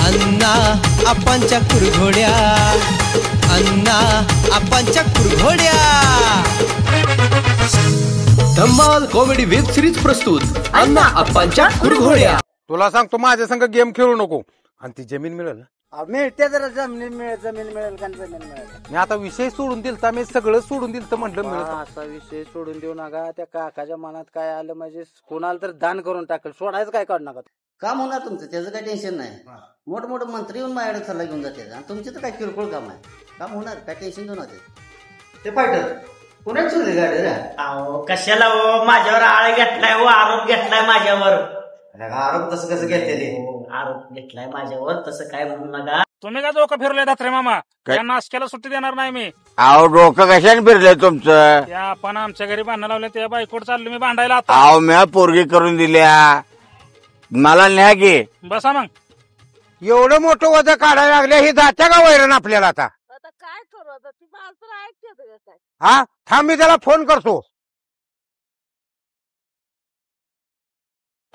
अण्णा आपांच्या कुरघोड्या, अण्णा आपांच्या कुरघोड्या। धम्माल comedy web series प्रस्तुत अण्णा आपांच्या कुरघोड्या। तुला सांगतो माझ्या संग गेम खेळू नको आणि ती जमीन मिळेल ना, मिळते जरा जमीन मिळेल का जमीन मिळेल। मी आता विषय सोडून दिलता, मी सगळं सोडून दिलत म्हटलं मिळत। असा विषय सोडून देऊ नका, त्या काकाच्या मनात काय आलं म्हणजे कोणाला तर दान करून टाकेल, सोडायचं काय काढू नका। काम होणार तुमचं, त्याचं काही टेन्शन नाही। मोठमोठे मंत्री येऊन माझ्याकडे सल्ला घेऊन जाते आणि तुमचे तर काय किरकोळ काम आहे, काम होणार, काय टेन्शन घेऊन होते। ते फायटर पुण्यात चोरली गाडी रे? अहो कशाला हो, माझ्यावर आळ घेतलाय हो, आरोप घेतलाय माझ्यावर। आरोप तसं कसं घेतले? आरोप घेतलाय माझ्यावर, तसं काय म्हणू नका। तुम्ही का डोकं फिरले दात्रे मामा? या नाशक्याला सुट्टी देणार नाही मी। अहो डोकं कशाने फिरलंय तुमचं? त्या आपण आमच्या घरी भांडण लावले, त्या बायकोट चाललो मी भांडायला आता। अहो मी पोरगी करून दिल्या, मला न्या की। बसा मग। एवढं मोठं वजन काढायला लागले, हे जात्या का वैरण आपल्याला? आता काय करू, आता ती माणसं ऐकते काय? हा थांब, मी त्याला फोन करतो।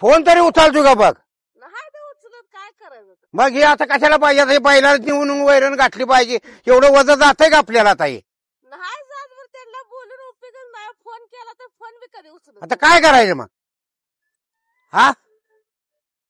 फोन तरी उचलतो का बघ? नाही ते उचलत, काय करायचं? मग हे आता कशाला पाहिजे? आता पहिला निवडून वैरण गाठली पाहिजे, एवढं वजन जातंय का आपल्याला? आता हे नाही जात, बरं त्यांना बोलून उपयोग नाही। फोन केला तर फोन बी कधी उचलत आता काय करायचं मग? हा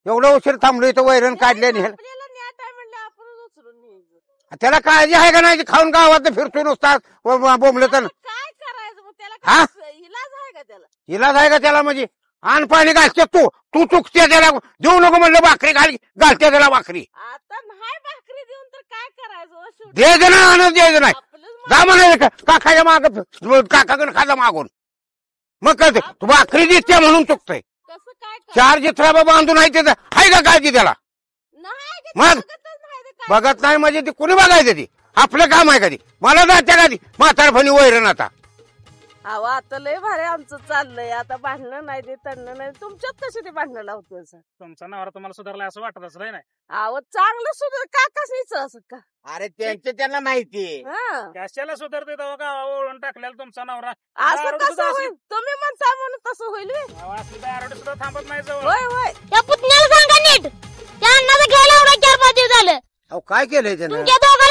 एवढं उशीर थांबलोय तर वैरण काढल्याने आपल्याला न्या टाइम म्हणलं आपण उचलून न्यायचं। त्याला काळजी आहे का नाही? खाऊन गावात फिरतो नुसता बोंबलं तर काय करायचं मग त्याला? हा? इलाज आहे का त्याला? इलाज आहे का त्याला? म्हणजे आण पाणी घालते तू चुकते त्याला, देऊ नको म्हणलं भाकरी घालते त्याला भाकरी। आता नाही भाकरी देऊन तर काय करायचं? द्यायचं ना, आणत द्यायचं नाही, जा म्हणायचं काकाच्या माग, काकाकडे खाजा मागून। मग कळते तू भाकरी देते म्हणून चुकतंय। कसं काय चार जिथरा बांधून आहे त्याचं आहे का काळजी त्याला? नाही मग बघत नाही म्हणजे ती कुणी बघायचं? ती आपलं काम आहे कधी? मला जात्या का ती म्हातारपणी वैरण? आता अहो आता लय भारी आमचं चाललंय, आता भांडणं नाही ते तणणं नाही, तुमच्यात कशी ते भांडणं लावतो? तुमचा नवरा तुम्हाला सुधारला असं वाटतच नाही ना? अहो चांगलं सुद्धा काकाच न्यायचं असं का? अरे त्यांना माहिती। कशाला सुधारते तेव्हा गावा ओळून टाकलेला तुमचा नवरा? असं कसं होईल? तुम्ही म्हणता म्हणून तसं होईल? दारोडे सुद्धा थांबत नाही जवळ। होय होय, त्या पुतण्याला सांगा नीट, त्या अण्णाचं घ्यायला एवढा 4-5 दिवस झालं। अहो काय केलंय त्यानं? तुमच्या दोघांनी